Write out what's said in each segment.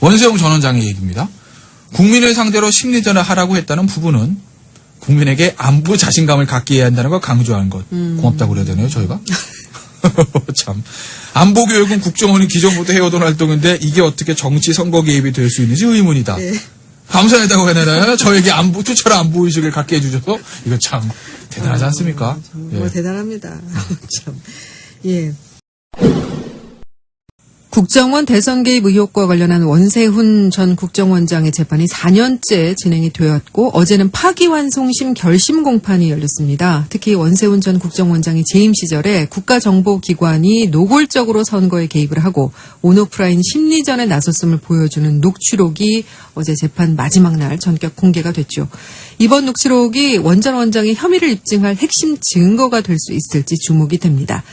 원세훈 전 원장의 얘기입니다. 국민을 상대로 심리전을 하라고 했다는 부분은 국민에게 안보 자신감을 갖게 해야 한다는 걸 강조하는 것. 고맙다고 그래야 되나요, 저희가? 참. 안보교육은 국정원이 기존부터 해오던 활동인데 이게 어떻게 정치 선거 개입이 될 수 있는지 의문이다. 네. 감사하다고 해나요? 저에게 투철한 안보의식을 갖게 해주셔서 이거 참 대단하지 않습니까? 정말 예. 대단합니다. 참. 예. 국정원 대선 개입 의혹과 관련한 원세훈 전 국정원장의 재판이 4년째 진행이 되었고 어제는 파기환송심 결심 공판이 열렸습니다. 특히 원세훈 전 국정원장이 재임 시절에 국가정보기관이 노골적으로 선거에 개입을 하고 온오프라인 심리전에 나섰음을 보여주는 녹취록이 어제 재판 마지막 날 전격 공개가 됐죠. 이번 녹취록이 원 전 원장의 혐의를 입증할 핵심 증거가 될 수 있을지 주목이 됩니다.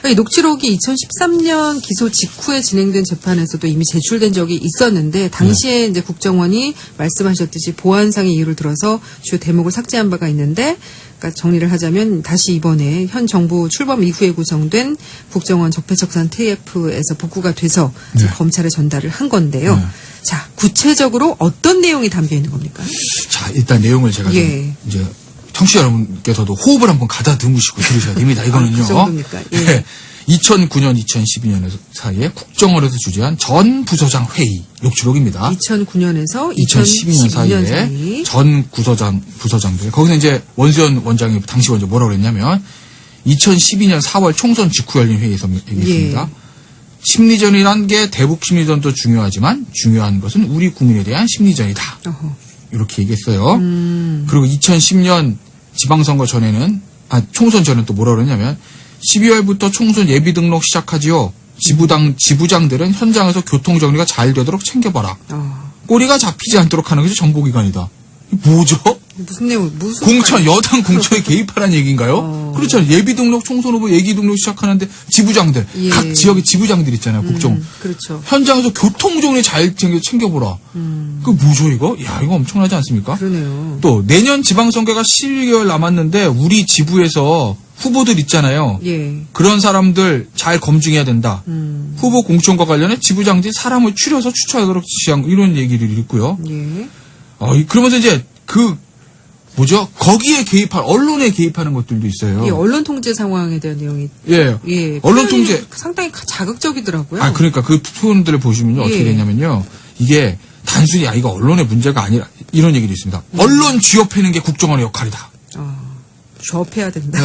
이 녹취록이 2013년 기소 직후에 진행된 재판에서도 이미 제출된 적이 있었는데 당시에 이제 국정원이 말씀하셨듯이 보안상의 이유를 들어서 주요 대목을 삭제한 바가 있는데, 그러니까 정리를 하자면 다시 이번에 현 정부 출범 이후에 구성된 국정원 적폐청산 TF에서 복구가 돼서 이제 검찰에 전달을 한 건데요. 자, 구체적으로 어떤 내용이 담겨 있는 겁니까? 자, 일단 내용을 제가 좀 이제 청취자 여러분께서도 호흡을 한번 가다듬으시고 들으셔야 됩니다. 이거는요. 그 정도입니까? 예. 네. 2009년, 2012년 사이에 국정원에서 주재한 전 부서장 회의 녹취록입니다. 2009년에서 2012년 사이에 전 부서장들. 거기서 이제 원세훈 원장이 당시 먼저 뭐라고 그랬냐면 2012년 4월 총선 직후 열린 회의에서 얘기했습니다. 심리전이란 게 대북 심리전도 중요하지만 중요한 것은 우리 국민에 대한 심리전이다. 이렇게 얘기했어요. 그리고 2010년 지방선거 전에는, 총선 전에는 또 뭐라고 그러냐면 12월부터 총선 예비 등록 시작하지요. 지부장들은 현장에서 교통정리가 잘 되도록 챙겨봐라. 꼬리가 잡히지 않도록 하는 것이 정보기관이다. 이게 뭐죠? 무슨 내용, 여당 공천에 개입하라는 얘기인가요? 그렇죠. 예비 등록 총선 후보 예비 등록 시작하는데 지부장들, 각 지역의 지부장들 있잖아요. 국정. 그렇죠. 현장에서 교통정리 잘 챙겨보라. 그 뭐죠 이거? 야, 이거 엄청나지 않습니까? 그러네요. 또 내년 지방선거가 12개월 남았는데 우리 지부에서 후보들 있잖아요. 그런 사람들 잘 검증해야 된다. 후보 공천과 관련해 지부장들이 사람을 추려서 추천하도록 지시한 이런 얘기를 읽고요. 그러면서 이제 거기에 개입할, 언론에 개입하는 것들도 있어요. 언론 통제 상황에 대한 내용이. 언론 통제. 상당히 자극적이더라고요. 그러니까 그 표현들을 보시면요. 어떻게 되냐면요. 이게 단순히, 이거 언론의 문제가 아니라, 이런 얘기도 있습니다. 언론 쥐어패는 게 국정원의 역할이다. 쥐어패야 된다.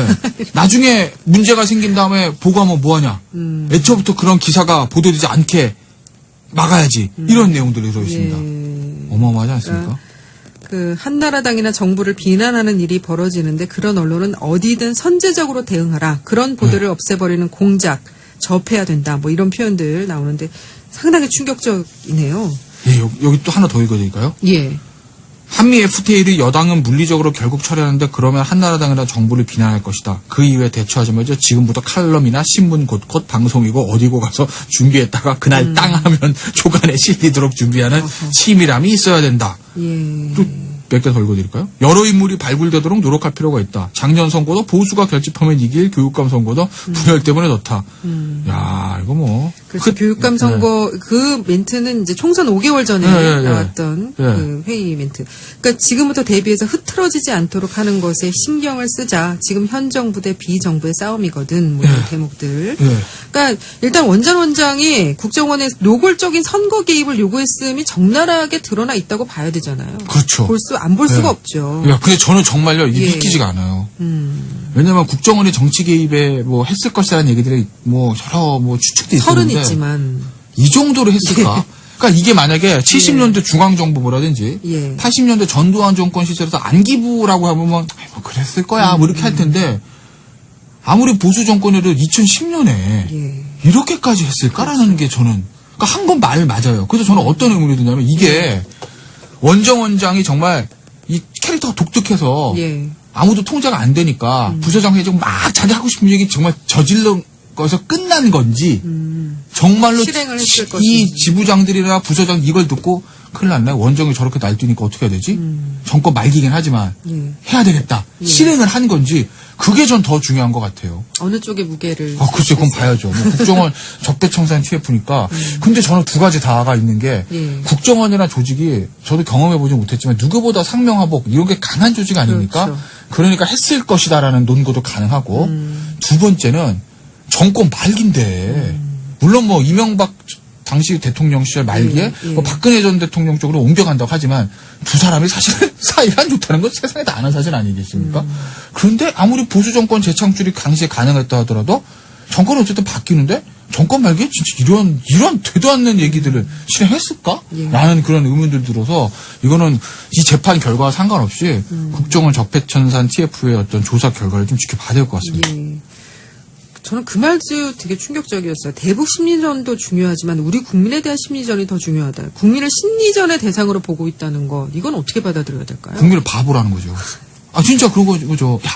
나중에 문제가 생긴 다음에 보고하면 뭐하냐. 애초부터 그런 기사가 보도되지 않게 막아야지. 이런 내용들이 들어있습니다. 어마어마하지 않습니까? 한나라당이나 정부를 비난하는 일이 벌어지는데 그런 언론은 어디든 선제적으로 대응하라. 그런 보도를 없애버리는 공작, 접해야 된다. 뭐 이런 표현들 나오는데 상당히 충격적이네요. 여기 또 하나 더 읽어드릴까요? 한미 FTA를 여당은 물리적으로 결국 처리하는데 그러면 한나라당이나 정부를 비난할 것이다. 그 이후에 대처하자마자 지금부터 칼럼이나 신문 곳곳 방송이고 어디고 가서 준비했다가 그날 땅 하면 조간에 실리도록 준비하는 치밀함이 있어야 된다. 또 몇 개 더 읽어드릴까요? 여러 인물이 발굴되도록 노력할 필요가 있다. 작년 선거도 보수가 결집하면 이길 교육감 선거도 분열 때문에 넣다. 야, 이거 뭐. 그렇죠. 교육감 선거, 그 멘트는 이제 총선 5개월 전에 나왔던 그 회의 멘트. 그러니까 지금부터 대비해서 흐트러지지 않도록 하는 것에 신경을 쓰자. 지금 현 정부 대 비정부의 싸움이거든. 뭐 이런 대목들. 그러니까 일단 원 전 원장이 국정원에 노골적인 선거 개입을 요구했음이 적나라하게 드러나 있다고 봐야 되잖아요. 그렇죠. 안 볼 수가 없죠. 근데 저는 정말요, 이게 믿기지가 않아요. 왜냐면 국정원이 정치 개입에 뭐 했을 것이라는 얘기들이 뭐 여러 추측도 있는데 있지만 이 정도로 했을까? 그러니까 이게 만약에 70년대 중앙정보부라든지 80년대 전두환 정권 시절에서 안기부라고 하면 뭐 그랬을 거야 뭐 이렇게 할 텐데 아무리 보수 정권에도 2010년에 이렇게까지 했을까라는 게 저는 그러니까 한 건 말 맞아요. 그래서 저는 어떤 의문이 드냐면 이게 원정 원장이 정말 이 캐릭터가 독특해서 아무도 통제가 안 되니까 부서장 회의적 막 자기 하고 싶은 얘기 정말 저질른 거에서 끝난 건지 정말로 실행을 했을 이 지부장들이나 부서장 이걸 듣고 큰일 났네. 원정이 저렇게 날뛰니까 어떻게 해야 되지? 정권 말기긴 하지만 예. 해야 되겠다. 예. 실행을 한 건지 그게 전 더 중요한 것 같아요. 어느 쪽의 무게를. 글쎄, 그건 봐야죠. 뭐 국정원 적폐청산 TF니까. 근데 저는 두 가지 다가 있는 게 예. 국정원이라는 조직이 저도 경험해보지 못했지만 누구보다 상명하복 이런 게 강한 조직 아닙니까? 그렇죠. 그러니까 했을 것이다라는 논거도 가능하고 두 번째는 정권 말기인데 물론 뭐 이명박 당시 대통령 시절 말기에 예. 뭐 박근혜 전 대통령 쪽으로 옮겨간다고 하지만 두 사람이 사실 사이가 안 좋다는 건 세상에 다 아는 사실 아니겠습니까? 그런데 아무리 보수 정권 재창출이 당시에 가능했다 하더라도 정권이 어쨌든 바뀌는데 정권 말기에 진짜 이런 되도 않는 얘기들을 실행했을까? 예. 라는 그런 의문들 들어서 이거는 이 재판 결과와 상관없이 국정원 적폐청산 TF의 어떤 조사 결과를 좀 지켜봐야 될 것 같습니다. 예. 저는 그 말도 되게 충격적이었어요. 대북 심리전도 중요하지만 우리 국민에 대한 심리전이 더 중요하다. 국민을 심리전의 대상으로 보고 있다는 것, 이건 어떻게 받아들여야 될까요? 국민을 바보라는 거죠. 진짜 그런 거죠. 야,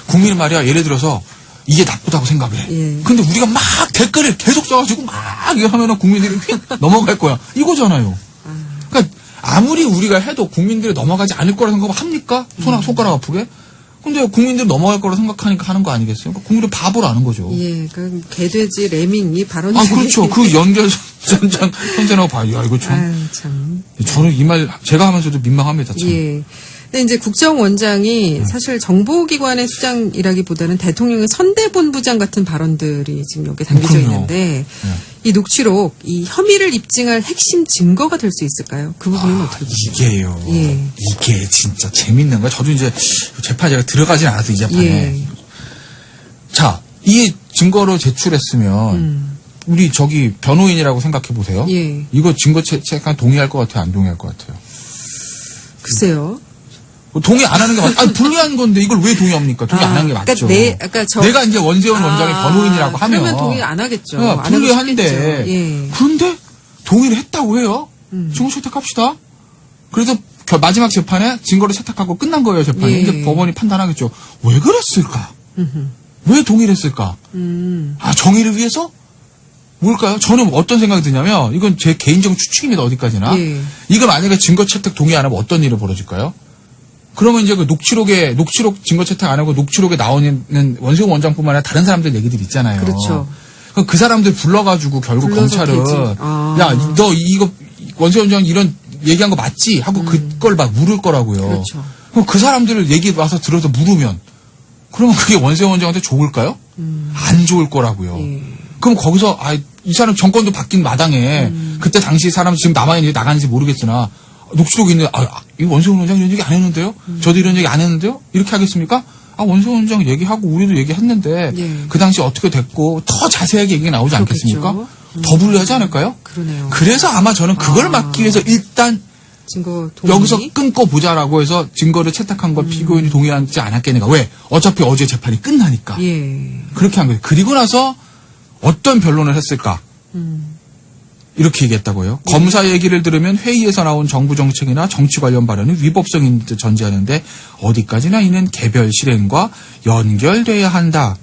국민은 말이야, 예를 들어서 이게 나쁘다고 생각해. 예. 근데 우리가 막 댓글을 계속 써가지고 막 이거 하면은 국민들이 휙 넘어갈 거야. 이거잖아요. 그러니까 아무리 우리가 해도 국민들이 넘어가지 않을 거라 생각합니까? 손가락 아프게? 근데 국민들이 넘어갈 거라 생각하니까 하는 거 아니겠어요? 그러니까 국민을 바보라는 거죠. 예, 그 개돼지 레밍 이 발언. 그렇죠. 그 연결선상 선생하고 봐요. 야, 이거 참. 아유, 참. 저는 이 말 제가 하면서도 민망합니다. 참. 예. 근데 이제 국정원장이 사실 정보기관의 수장이라기보다는 대통령의 선대본부장 같은 발언들이 지금 여기 담겨져 그럼요. 있는데 이 녹취록, 이 혐의를 입증할 핵심 증거가 될 수 있을까요? 그 부분은 어떻게 보세요? 이게요. 예. 이게 진짜 재밌는 거야. 저도 이제 재판에 제가 들어가진 않아서 이 재판에. 예. 자, 이 증거를 제출했으면 우리 저기 변호인이라고 생각해 보세요. 예. 이거 증거 채택한 동의할 것 같아요? 안 동의할 것 같아요? 글쎄요. 동의 안 하는 게 맞죠. 불리한 건데 이걸 왜 동의합니까? 동의 안 하는 게 맞죠. 내가 이제 원세훈 원장의 변호인이라고 하면. 그러면 동의 안 하겠죠. 야, 안 하고 불리한데. 싶겠죠. 예. 그런데 동의를 했다고 해요. 증거 채택합시다. 그래서 마지막 재판에 증거를 채택하고 끝난 거예요, 재판이. 예. 이제 법원이 판단하겠죠. 왜 그랬을까? 왜 동의를 했을까? 정의를 위해서? 뭘까요? 저는 어떤 생각이 드냐면, 이건 제 개인적 추측입니다, 어디까지나. 예. 이거 만약에 증거 채택 동의 안 하면 어떤 일이 벌어질까요? 그러면 이제 그 녹취록 증거 채택 안 하고 녹취록에 나오는 원세훈 원장뿐만 아니라 다른 사람들 얘기들 있잖아요. 그렇죠. 그럼 그 사람들 불러가지고 결국 불러서 검찰은, 되지. 야, 너 이거 원세훈 원장 이런 얘기한 거 맞지? 하고 그걸 막 물을 거라고요. 그렇죠. 그럼 그 사람들을 얘기 와서 들어서 물으면, 그러면 그게 원세훈 원장한테 좋을까요? 안 좋을 거라고요. 예. 그럼 거기서 이 사람 정권도 바뀐 마당에 그때 당시 사람 지금 남아있는지 나가는지 모르겠으나 녹취록이 있는데 이 원세훈 원장 이런 얘기 안 했는데요? 저도 이런 얘기 안 했는데요? 이렇게 하겠습니까? 원세훈 원장 얘기하고 우리도 얘기했는데 예. 그 당시 어떻게 됐고 더 자세하게 얘기가 나오지 그렇겠죠. 않겠습니까? 더 불리하지 않을까요? 그러네요. 그래서 아마 저는 그걸 막기 위해서 일단 증거 동의. 여기서 끊고 보자라고 해서 증거를 채택한 걸 피고인이 동의하지 않았겠는가. 왜? 어차피 어제 재판이 끝나니까. 예. 그렇게 한 거예요. 그리고 나서 어떤 변론을 했을까? 이렇게 얘기했다고요. 검사 얘기를 들으면 회의에서 나온 정부 정책이나 정치 관련 발언은 위법성인 듯 전제하는데 어디까지나 이는 개별 실행과 연결돼야 한다.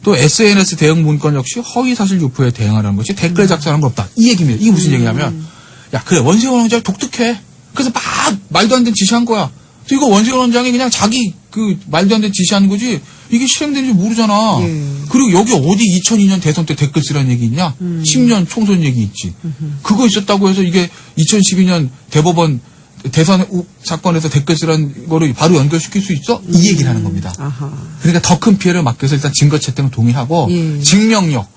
또 SNS 대응 문건 역시 허위사실 유포에 대응하라는 것이 댓글 작성하는 건 없다. 이 얘기입니다. 이게 무슨 얘기냐면 야 그래 원세훈 원장 독특해. 그래서 막 말도 안 되는 지시한 거야. 이거 원세훈 원장이 그냥 자기 그 말도 안 되는 지시하는 거지 이게 실행되는지 모르잖아. 예. 그리고 여기 어디 2002년 대선 때 댓글 쓰라는 얘기 있냐? 10년 총선 얘기 있지. 그거 있었다고 해서 이게 2012년 대법원 대선 사건에서 댓글 쓰라는 거를 바로 연결시킬 수 있어? 이 얘기를 하는 겁니다. 아하. 그러니까 더 큰 피해를 막기 위해서 일단 증거 채택을 동의하고 예. 증명력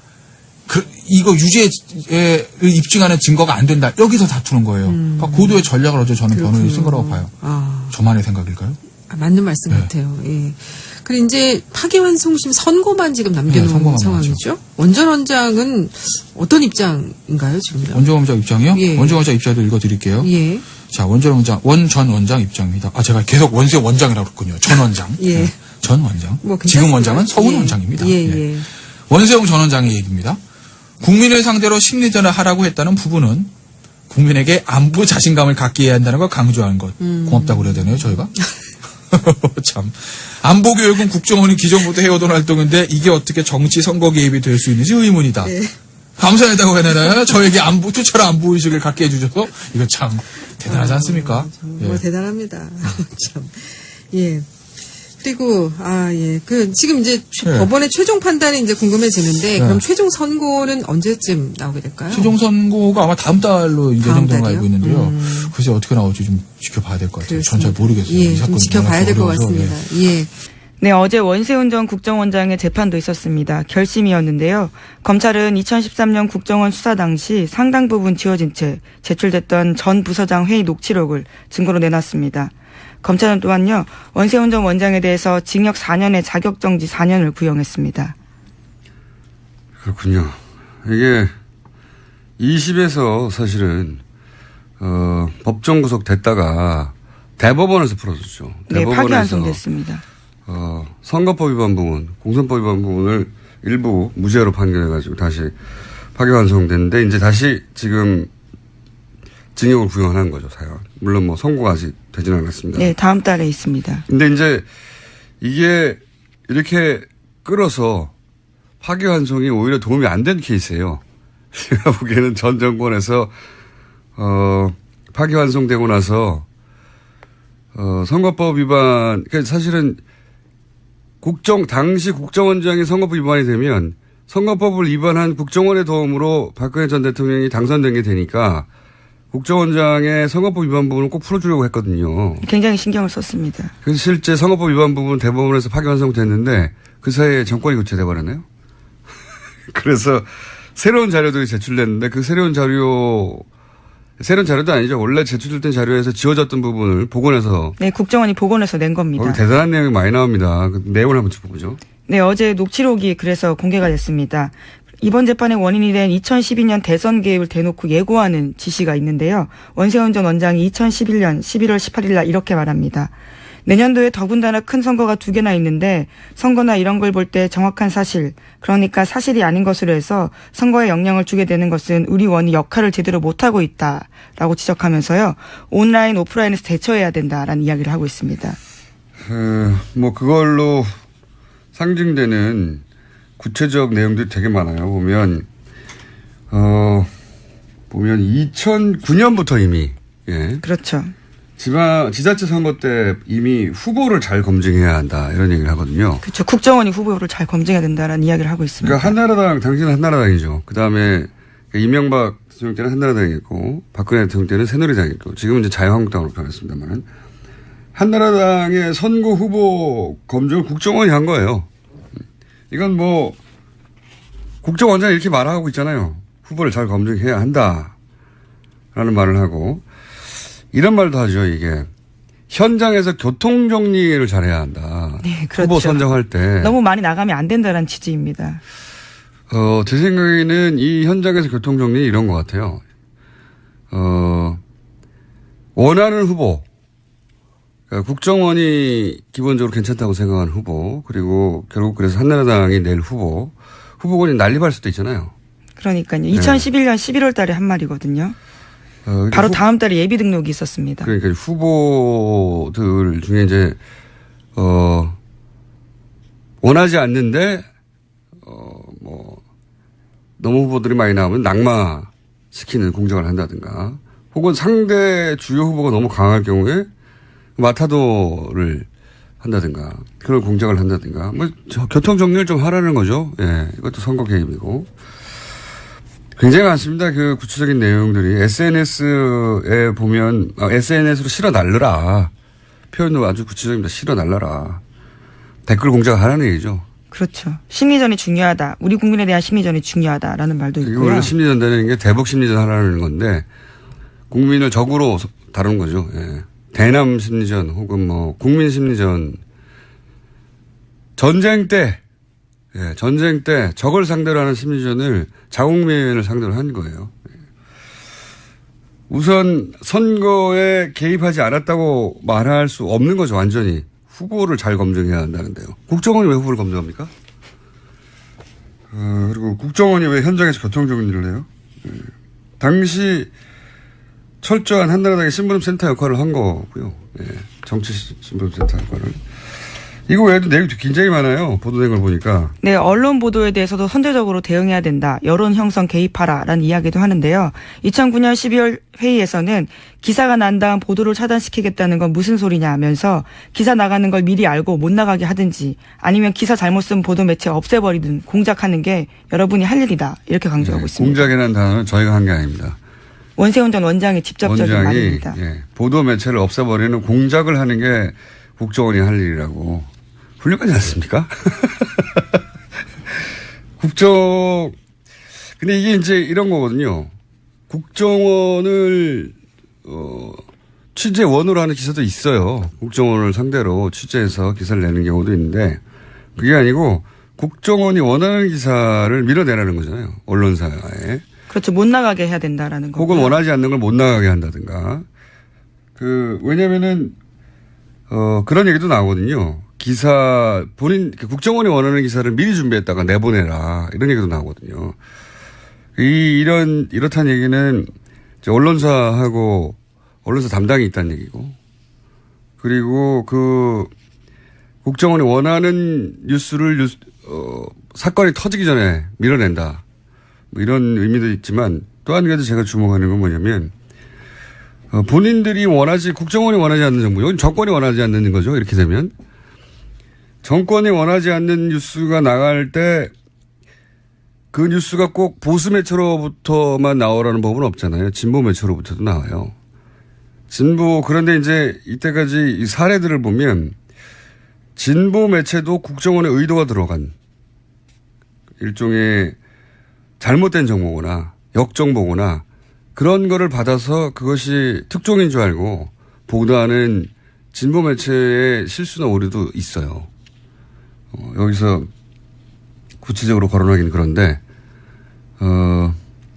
이거 유죄를 입증하는 증거가 안 된다. 여기서 다투는 거예요. 그러니까 고도의 전략을 어제 저는 변호인이 쓴 거라고 봐요. 저만의 생각일까요? 맞는 말씀 네. 같아요. 예. 그리고 이제 파기환송심 선고만 지금 남겨놓은 네, 선고만 상황이죠. 원전 원장은 어떤 입장인가요, 지금요? 원전 원장 입장이요? 예. 원전 원장 입장도 읽어드릴게요. 예. 자, 원전 원장 입장입니다. 제가 계속 원세 원장이라고 그랬군요. 전 원장. 예. 네, 전 원장. 뭐 지금 원장은 서훈 예. 원장입니다. 예, 예. 예. 원세훈 전 원장의 얘기입니다. 국민을 상대로 심리전을 하라고 했다는 부분은 국민에게 안보 자신감을 갖게 해야 한다는 걸 강조하는 것. 고맙다고 그래야 되나요, 저희가? 참. 안보교육은 국정원이 기존부터 해오던 활동인데 이게 어떻게 정치 선거 개입이 될 수 있는지 의문이다. 네. 감사하다고 해야 되나요? 저에게 투철한 안보의식을 갖게 해주셔서 이거 참 대단하지 않습니까? 정말 대단합니다. 참. 예. 그리고 지금 이제 법원의 최종 판단이 이제 궁금해지는데 그럼 최종 선고는 언제쯤 나오게 될까요? 최종 선고가 아마 다음 달로 예정된 걸로 알고 있는데요. 글쎄 어떻게 나올지 좀 지켜봐야 될 것 같아요. 전 잘 모르겠어요. 예, 좀 지켜봐야 될 것 같습니다. 예. 네, 어제 원세훈 전 국정원장의 재판도 있었습니다. 결심이었는데요. 검찰은 2013년 국정원 수사 당시 상당 부분 지워진 채 제출됐던 전 부서장 회의 녹취록을 증거로 내놨습니다. 검찰은 또한요, 원세훈 전 원장에 대해서 징역 4년에 자격정지 4년을 구형했습니다. 그렇군요. 이게 2심에서 사실은 법정 구속됐다가 대법원에서 풀어줬죠. 네, 파기환송됐습니다. 선거법 위반 부분, 공선법 위반 부분을 일부 무죄로 판결해가지고 다시 파기환송됐는데 이제 다시 지금 징역을 구형하는 거죠, 사연. 물론 뭐 선고가 아직 되지는 않았습니다. 네, 다음 달에 있습니다. 근데 이제 이게 이렇게 끌어서 파기환송이 오히려 도움이 안 된 케이스예요. 제가 보기에는 전 정권에서 파기환송되고 나서 선거법 위반, 그러니까 사실은 당시 국정원장이 선거법 위반이 되면 선거법을 위반한 국정원의 도움으로 박근혜 전 대통령이 당선된 게 되니까 국정원장의 선거법 위반 부분을 꼭 풀어주려고 했거든요. 굉장히 신경을 썼습니다. 그래서 실제 선거법 위반 부분 대법원에서 파기환송됐는데 그 사이에 정권이 교체돼 버렸네요. 그래서 새로운 자료들이 제출됐는데 그 새로운 자료도 아니죠. 원래 제출된 자료에서 지워졌던 부분을 복원해서. 네, 국정원이 복원해서 낸 겁니다. 거기 대단한 내용이 많이 나옵니다. 그 내용을 한번 짚어보죠. 네, 어제 녹취록이 그래서 공개가 됐습니다. 이번 재판의 원인이 된 2012년 대선 개입을 대놓고 예고하는 지시가 있는데요. 원세훈 전 원장이 2011년 11월 18일 날 이렇게 말합니다. 내년도에 더군다나 큰 선거가 2개나 있는데 선거나 이런 걸 볼 때 정확한 사실, 그러니까 사실이 아닌 것으로 해서 선거에 영향을 주게 되는 것은 우리 원이 역할을 제대로 못하고 있다라고 지적하면서요. 온라인, 오프라인에서 대처해야 된다라는 이야기를 하고 있습니다. 뭐 그걸로 상징되는 구체적 내용들이 되게 많아요. 보면 2009년부터 이미, 예. 그렇죠. 지자체 선거 때 이미 후보를 잘 검증해야 한다. 이런 얘기를 하거든요. 그렇죠. 국정원이 후보를 잘 검증해야 된다라는 이야기를 하고 있습니다. 그러니까 당신은 한나라당이죠. 그 다음에 이명박 대통령 때는 한나라당이었고, 박근혜 대통령 때는 새누리당이었고, 지금은 이제 자유한국당으로 변했습니다만, 한나라당의 선거 후보 검증을 국정원이 한 거예요. 이건 뭐 국정원장이 이렇게 말하고 있잖아요. 후보를 잘 검증해야 한다라는 말을 하고 이런 말도 하죠. 이게 현장에서 교통 정리를 잘해야 한다. 네, 그렇죠. 후보 선정할 때 너무 많이 나가면 안 된다는 취지입니다. 제 생각에는 이 현장에서 교통 정리 이런 것 같아요. 원하는 후보. 국정원이 기본적으로 괜찮다고 생각하는 후보, 그리고 결국 그래서 한나라당이 낼 후보군이 난립할 수도 있잖아요. 그러니까요. 2011년 11월 달에 한 말이거든요. 바로 다음 달에 예비 등록이 있었습니다. 그러니까 후보들 중에 이제, 원하지 않는데, 너무 후보들이 많이 나오면 낙마시키는 공작을 한다든가, 혹은 상대 주요 후보가 너무 강할 경우에 마타도를 한다든가 그런 공작을 한다든가 뭐 교통 정리를 좀 하라는 거죠. 예, 이것도 선거 개입이고 굉장히 많습니다. 그 구체적인 내용들이 SNS에 보면 SNS로 실어 날르라 표현도 아주 구체적입니다. 실어 날라라 댓글 공작하라는 얘기죠. 그렇죠. 심리전이 중요하다. 우리 국민에 대한 심리전이 중요하다라는 말도 있고요. 이거 원래 심리전되는 게 대북 심리전 하라는 건데 국민을 적으로 다루는 거죠. 예. 대남 심리전 혹은 뭐 국민 심리전 전쟁 때 적을 상대로 하는 심리전을 자국민을 상대로 한 거예요. 우선 선거에 개입하지 않았다고 말할 수 없는 거죠. 완전히 후보를 잘 검증해야 한다는데요. 국정원이 왜 후보를 검증합니까? 그리고 국정원이 왜 현장에서 교통정리를 해요? 당시 철저한 한나라당의 심부름센터 역할을 한 거고요. 예, 정치 심부름센터 역할을. 이거 외에도 내용이 굉장히 많아요. 보도된 걸 보니까. 네, 언론 보도에 대해서도 선제적으로 대응해야 된다. 여론 형성 개입하라라는 이야기도 하는데요. 2009년 12월 회의에서는 기사가 난 다음 보도를 차단시키겠다는 건 무슨 소리냐 하면서 기사 나가는 걸 미리 알고 못 나가게 하든지 아니면 기사 잘못 쓴 보도 매체 없애버리든 공작하는 게 여러분이 할 일이다. 이렇게 강조하고 있습니다. 공작이라는 단어는 저희가 한 게 아닙니다. 원세훈 전 원장의 직접적인 원장이 말입니다. 보도 매체를 없애버리는 공작을 하는 게 국정원이 할 일이라고. 훌륭하지 않습니까? 근데 이게 이제 이런 거거든요. 국정원을, 취재원으로 하는 기사도 있어요. 국정원을 상대로 취재해서 기사를 내는 경우도 있는데, 그게 아니고, 국정원이 원하는 기사를 밀어내라는 거잖아요. 언론사에. 그렇죠. 못 나가게 해야 된다라는 거. 혹은 원하지 않는 걸 못 나가게 한다든가. 왜냐면은, 그런 얘기도 나오거든요. 국정원이 원하는 기사를 미리 준비했다가 내보내라. 이런 얘기도 나오거든요. 이렇다는 얘기는 언론사하고 언론사 담당이 있다는 얘기고. 그리고 국정원이 원하는 뉴스를 사건이 터지기 전에 밀어낸다. 뭐 이런 의미도 있지만 또 한 가지 제가 주목하는 건 뭐냐면 본인들이 국정원이 원하지 않는 정보, 여기 정권이 원하지 않는 거죠. 이렇게 되면. 정권이 원하지 않는 뉴스가 나갈 때 그 뉴스가 꼭 보수 매체로부터만 나오라는 법은 없잖아요. 진보 매체로부터도 나와요. 그런데 이제 이때까지 이 사례들을 보면 진보 매체도 국정원의 의도가 들어간 일종의 잘못된 정보거나 역정보거나 그런 거를 받아서 그것이 특종인 줄 알고 보도하는 진보 매체의 실수나 오류도 있어요. 여기서 구체적으로 거론하기는 그런데,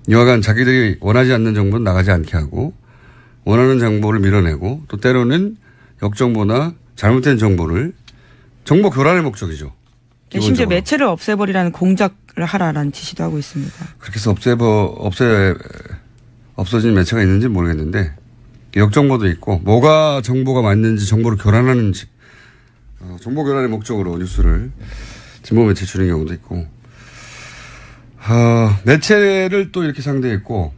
여하간 자기들이 원하지 않는 정보는 나가지 않게 하고, 원하는 정보를 밀어내고, 또 때로는 역정보나 잘못된 정보를, 정보 교란의 목적이죠. 네, 심지어 매체를 없애버리라는 공작을 하라라는 지시도 하고 있습니다. 그렇게 해서 없어진 매체가 있는지 모르겠는데, 역정보도 있고, 뭐가 정보가 맞는지 정보를 교란하는지, 정보 교란의 목적으로 뉴스를 진보 매체 주는 경우도 있고, 매체를 또 이렇게 상대했고,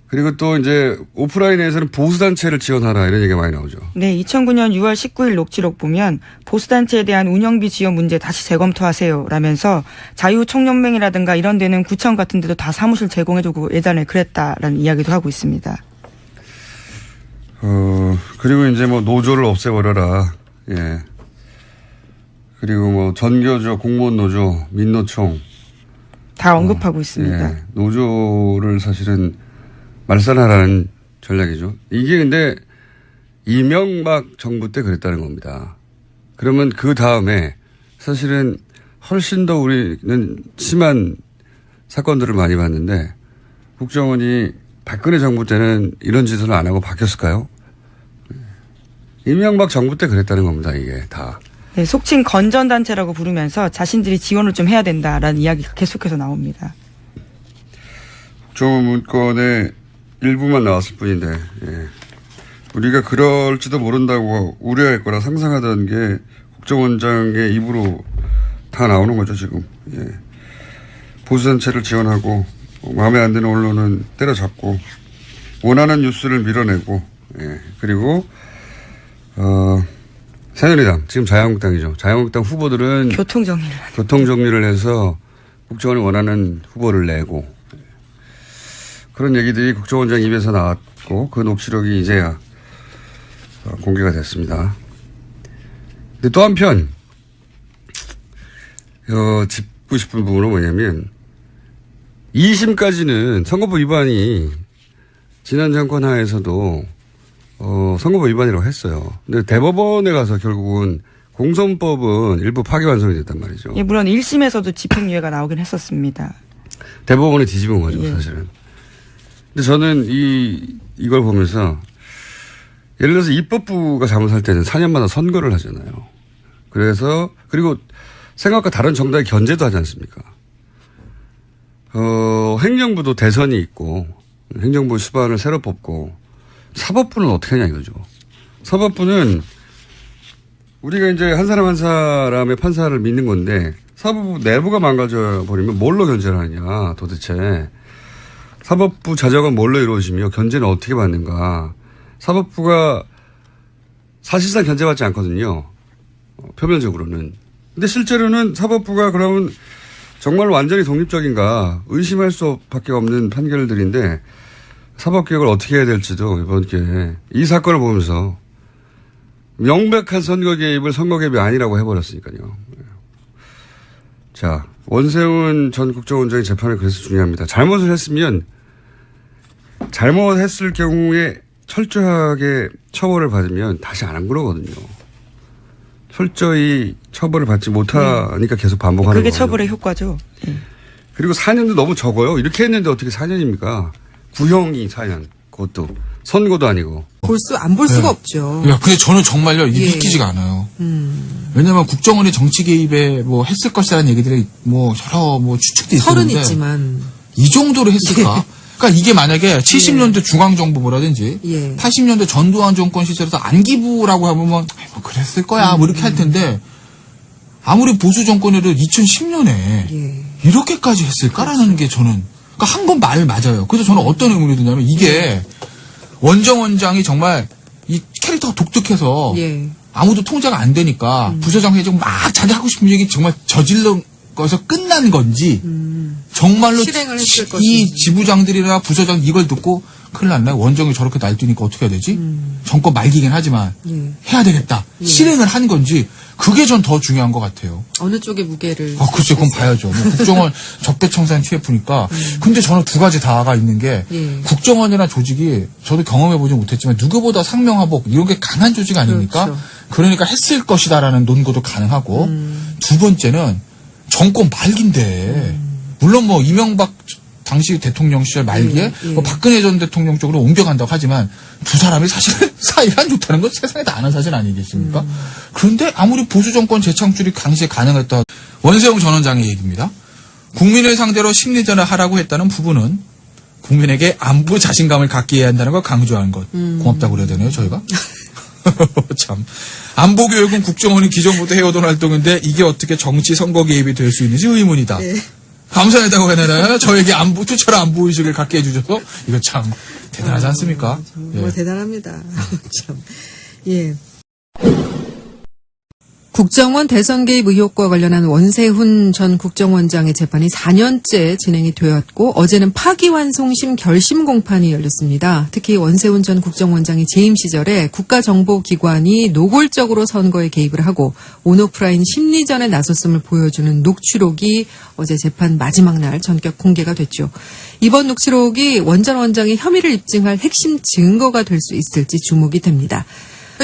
그리고 또 이제 오프라인에서는 보수단체를 지원하라 이런 얘기가 많이 나오죠. 네, 2009년 6월 19일 녹취록 보면 보수단체에 대한 운영비 지원 문제 다시 재검토하세요 라면서 자유총연맹이라든가 이런 데는 구청 같은 데도 다 사무실 제공해주고 예전에 그랬다라는 이야기도 하고 있습니다. 그리고 이제 뭐 노조를 없애버려라. 예. 그리고 뭐 전교조, 공무원 노조, 민노총. 다 언급하고 있습니다. 예. 노조를 사실은 말살하라는 전략이죠. 이게 근데 이명박 정부 때 그랬다는 겁니다. 그러면 그 다음에 사실은 훨씬 더 우리는 심한 사건들을 많이 봤는데 국정원이 박근혜 정부 때는 이런 짓을 안 하고 바뀌었을까요? 이명박 정부 때 그랬다는 겁니다. 이게 다. 네, 속칭 건전단체라고 부르면서 자신들이 지원을 좀 해야 된다라는 이야기가 계속해서 나옵니다. 국정원 문건의 일부만 나왔을 뿐인데 예. 우리가 그럴지도 모른다고 우려할 거라 상상하던 게 국정원장의 입으로 다 나오는 거죠 지금. 예. 보수단체를 지원하고 마음에 안 드는 언론은 때려잡고 원하는 뉴스를 밀어내고 예. 그리고 새누리당 지금 자유한국당이죠. 자유한국당 후보들은 교통정리를 해서 국정원이 원하는 후보를 내고 그런 얘기들이 국정원장 입에서 나왔고 그 녹취록이 이제야 공개가 됐습니다. 근데 또 한편 짚고 싶은 부분은 뭐냐면 2심까지는 선거법 위반이 지난 정권 하에서도 선거법 위반이라고 했어요. 근데 대법원에 가서 결국은 공선법은 일부 파기환송이 됐단 말이죠. 예, 물론 1심에서도 집행유예가 나오긴 했었습니다. 대법원에 뒤집은 거죠, 예. 사실은. 근데 저는 이걸 보면서 예를 들어서 입법부가 잘못할 때는 4년마다 선거를 하잖아요. 그리고 생각과 다른 정당이 견제도 하지 않습니까? 행정부도 대선이 있고 행정부 수반을 새로 뽑고 사법부는 어떻게 하냐 이거죠. 사법부는 우리가 이제 한 사람 한 사람의 판사를 믿는 건데 사법부 내부가 망가져 버리면 뭘로 견제를 하느냐 도대체. 사법부 자적은 뭘로 이루어지며 견제는 어떻게 받는가. 사법부가 사실상 견제받지 않거든요. 표면적으로는. 근데 실제로는 사법부가 그러면 정말 완전히 독립적인가 의심할 수밖에 없는 판결들인데 사법개혁을 어떻게 해야 될지도 이번 기회에 이 사건을 보면서 명백한 선거 개입을 선거 개입이 아니라고 해버렸으니까요. 자, 원세훈 전 국정원장의 재판이 그래서 중요합니다. 잘못을 했으면 잘못했을 경우에 철저하게 처벌을 받으면 다시 안 그러거든요. 철저히 처벌을 받지 못하니까 계속 반복하는 그게 거거든요. 처벌의 효과죠. 그리고 4년도 너무 적어요. 이렇게 했는데 어떻게 4년입니까? 구형이 4년. 그것도 선고도 아니고. 안 볼 수가 없죠. 야, 근데 저는 정말요, 이게 예. 믿기지가 않아요. 왜냐면 국정원이 정치 개입에 뭐 했을 것이라는 얘기들이 뭐 여러 뭐 추측도 설은 있었는데 있지만. 이 정도로 했을까? 그러니까 이게 만약에 70년대 중앙정부라든지 예. 80년대 전두환 정권 시절에서 안기부라고 하면 뭐 그랬을 거야 뭐 이렇게 할 텐데 아무리 보수 정권에도 2010년에 예. 이렇게까지 했을까라는 게 저는 그러니까 한 건 말 맞아요. 그래서 저는 어떤 의문이 드냐면 이게 원정 원장이 정말 이 캐릭터가 독특해서 예. 아무도 통제가 안 되니까 부서장 회장 막 자기 하고 싶은 얘기 정말 저질러 거에서 끝난 건지 정말로 실행을 했을 이 것인지. 지부장들이나 부서장 이걸 듣고 큰일 났네. 원정이 저렇게 날뛰니까 어떻게 해야 되지? 정권 말기긴 하지만 예. 해야 되겠다. 실행을 한 건지 그게 전 더 중요한 것 같아요. 어느 쪽에 무게를. 글쎄 그건 봐야죠. 뭐 국정원 적폐청산 TF니까 근데 저는 두 가지 다가 있는 게 예. 국정원이라는 조직이 저도 경험해보지 못했지만 누구보다 상명하복 이런 게 강한 조직 아닙니까? 그렇죠. 그러니까 했을 것이다라는 논거도 가능하고 두 번째는 정권 말기인데 물론 뭐 이명박 당시 대통령 시절 말기에 예. 뭐 박근혜 전 대통령 쪽으로 옮겨간다고 하지만 두 사람이 사실 사이가 안 좋다는 건 세상에 다 아는 사실 아니겠습니까? 그런데 아무리 보수 정권 재창출이 당시에 가능했다. 원세훈 전 원장의 얘기입니다. 국민을 상대로 심리전을 하라고 했다는 부분은 국민에게 안부 자신감을 갖게 해야 한다는 걸 강조하는 것. 고맙다고 그래야 되네요, 저희가. 참. 안보교육은 국정원이 기존부터 해오던 활동인데 이게 어떻게 정치 선거 개입이 될 수 있는지 의문이다. 네. 감사하다고 해야 저에게 투철한 안보의식을 갖게 해주셔서 이거 참 대단하지 않습니까? 정말 예. 대단합니다. 참. 예. 국정원 대선 개입 의혹과 관련한 원세훈 전 국정원장의 재판이 4년째 진행이 되었고 어제는 파기환송심 결심 공판이 열렸습니다. 특히 원세훈 전 국정원장이 재임 시절에 국가정보기관이 노골적으로 선거에 개입을 하고 온오프라인 심리전에 나섰음을 보여주는 녹취록이 어제 재판 마지막 날 전격 공개가 됐죠. 이번 녹취록이 원 전 원장의 혐의를 입증할 핵심 증거가 될 수 있을지 주목이 됩니다.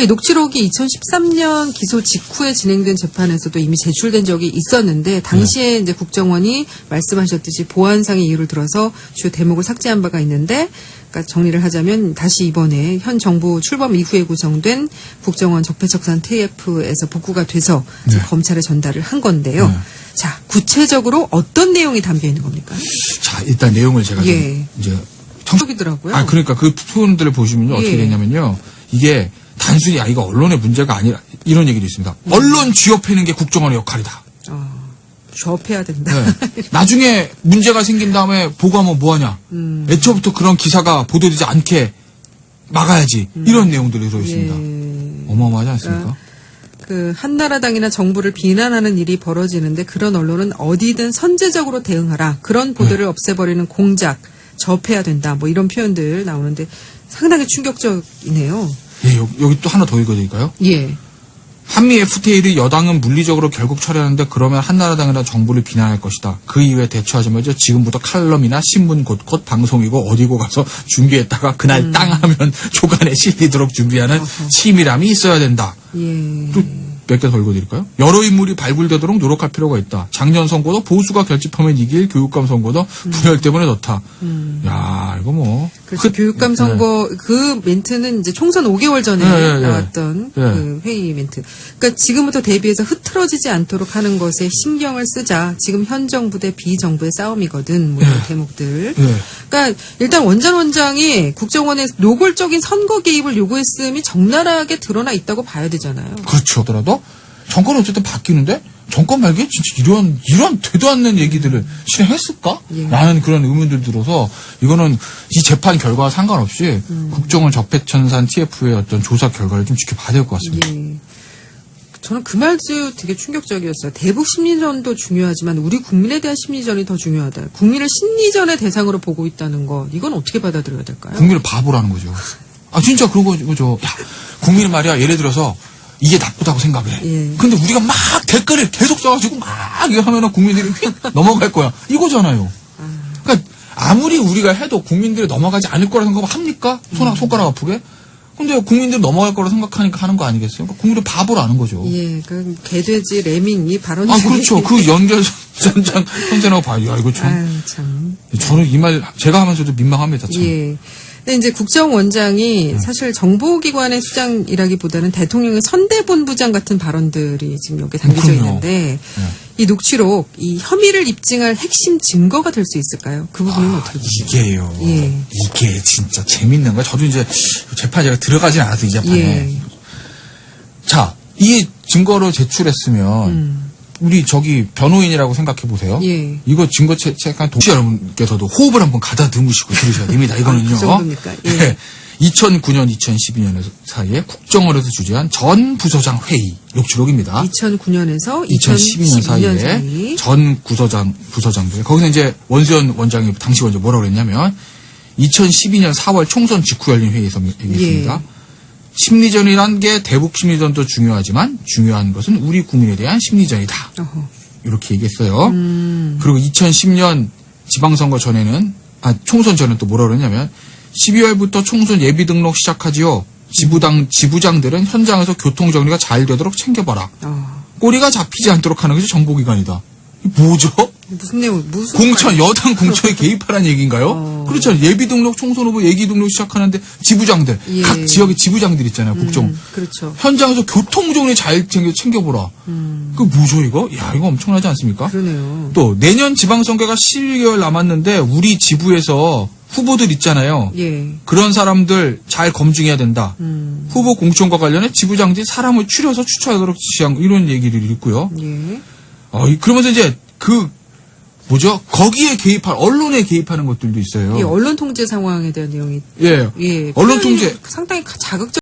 이 녹취록이 2013년 기소 직후에 진행된 재판에서도 이미 제출된 적이 있었는데 당시에 이제 국정원이 말씀하셨듯이 보안상의 이유를 들어서 주요 대목을 삭제한 바가 있는데 그러니까 정리를 하자면 다시 이번에 현 정부 출범 이후에 구성된 국정원 적폐청산 TF에서 복구가 돼서 이제 검찰에 전달을 한 건데요. 자, 구체적으로 어떤 내용이 담겨 있는 겁니까? 자, 일단 내용을 제가 좀 예. 이제 청소기더라고요. 그러니까 그 표현들을 보시면요. 어떻게 예. 되냐면요. 이게 단순히 이거 언론의 문제가 아니라 이런 얘기도 있습니다. 언론 쥐어패는 게 국정원의 역할이다. 접해야 된다. 네. 나중에 문제가 생긴 다음에 보고하면 뭐하냐. 애초부터 그런 기사가 보도되지 않게 막아야지. 이런 내용들이 들어있습니다. 예. 어마어마하지 않습니까? 그 한나라당이나 정부를 비난하는 일이 벌어지는데 그런 언론은 어디든 선제적으로 대응하라. 그런 보도를 없애버리는 공작, 접해야 된다. 뭐 이런 표현들 나오는데 상당히 충격적이네요. 예, 여기 또 하나 더 읽어드릴까요? 예. 한미 FTA를 여당은 물리적으로 결국 처리하는데 그러면 한나라당이나 정부를 비난할 것이다. 그 이후에 대처하자마자 지금부터 칼럼이나 신문 곳곳 방송이고 어디고 가서 준비했다가 그날 땅 하면 조간에 실리도록 준비하는 치밀함이 있어야 된다. 예. 또 몇 개 더 읽어드릴까요? 여러 인물이 발굴되도록 노력할 필요가 있다. 작년 선거도 보수가 결집하면 이길, 교육감 선거도 분열 때문에 졌다. 야, 이거 뭐. 그렇죠. 교육감 선거 그 멘트는 이제 총선 5개월 전에 예. 나왔던 그 회의 멘트. 그러니까 지금부터 대비해서 흐트러지지 않도록 하는 것에 신경을 쓰자. 지금 현 정부 대 비정부의 싸움이거든. 뭐 이런 대목들. 그러니까 일단 원 전 원장이 국정원의 노골적인 선거 개입을 요구했음이 적나라하게 드러나 있다고 봐야 되잖아요. 그렇죠. 더라도 정권이 어쨌든 바뀌는데 정권 말기에 진짜 이런 되도 않는 얘기들을 실행했을까? 예. 라는 그런 의문들 들어서 이거는 이 재판 결과와 상관없이 국정원 적폐청산 TF의 어떤 조사 결과를 좀 지켜봐야 될 것 같습니다. 예. 저는 그 말도 되게 충격적이었어요. 대북 심리전도 중요하지만 우리 국민에 대한 심리전이 더 중요하다. 국민을 심리전의 대상으로 보고 있다는 거, 이건 어떻게 받아들여야 될까요? 국민을 바보라는 거죠. 아, 진짜 그런 거죠. 야, 국민은 말이야, 예를 들어서 이게 나쁘다고 생각해. 예. 근데 우리가 막 댓글을 계속 써가지고 막 이거 하면은 국민들이 휙 넘어갈 거야. 이거잖아요. 그러니까 아무리 우리가 해도 국민들이 넘어가지 않을 거라 생각합니까? 손가락 아프게? 근데 국민들이 넘어갈 거라 생각하니까 하는 거 아니겠어요? 그러니까 국민을 바보라는 거죠. 예, 그 개돼지 레밍 이 발언이 아, 그렇죠. 그 연결선상 선생하고 봐요. 야, 이거 참. 아유, 참. 저는 이 말 제가 하면서도 민망합니다. 참. 예. 근데 이제 국정원장이 사실 정보기관의 수장이라기보다는 대통령의 선대본부장 같은 발언들이 지금 여기에 담겨져 그럼요. 있는데 이 녹취록, 이 혐의를 입증할 핵심 증거가 될 수 있을까요? 그 부분은 어떻게 보세요? 이게요. 예. 이게 진짜 재밌는 거야. 저도 이제 재판에 제가 들어가진 않아서 이 재판에. 예. 자, 이 증거를 제출했으면 우리 저기 변호인이라고 생각해 보세요. 예. 이거 증거 채택한 동시 여러분께서도 호흡을 한번 가다듬으시고 들으셔야 됩니다. 이거는요. 그 정도입니까? 예. 네. 2009년, 2012년 사이에 국정원에서 주재한 전 부서장 회의 녹취록입니다. 2009년에서 2012년 2012년 사이에 사이. 전 부서장들 거기서 이제 원수연 원장이 당시 먼저 뭐라고 그랬냐면 2012년 4월 총선 직후 열린 회의에서 얘기했습니다. 예. 심리전이란 게 대북 심리전도 중요하지만 중요한 것은 우리 국민에 대한 심리전이다. 어허. 이렇게 얘기했어요. 그리고 2010년 지방선거 전에는 총선 전에는 또 뭐라고 그러냐면 12월부터 총선 예비 등록 시작하지요. 지부장들은 현장에서 교통 정리가 잘 되도록 챙겨봐라. 꼬리가 잡히지 않도록 하는 것이 정보기관이다. 이게 뭐죠? 무슨 내용, 무슨. 공천, 여당 공천에 개입하라는 얘기인가요? 그렇죠. 예비 등록 총선 후보 예비 등록 시작하는데 지부장들, 예. 각 지역의 지부장들 있잖아요. 국정. 그렇죠. 현장에서 교통 정리 잘 챙겨보라. 그 뭐죠 이거? 야, 이거 엄청나지 않습니까? 그러네요. 또 내년 지방선거가 12개월 남았는데 우리 지부에서 후보들 있잖아요. 예. 그런 사람들 잘 검증해야 된다. 후보 공천과 관련해 지부장들이 사람을 추려서 추천하도록 지시한 이런 얘기를 읽고요. 예. 그러면서 이제 거기에 개입할 언론에 개입하는 것들도 있어요. 이 언론 통제 상황에 대한 내용이. 예. 예. 언론 표현이 통제. 상당히 자극적.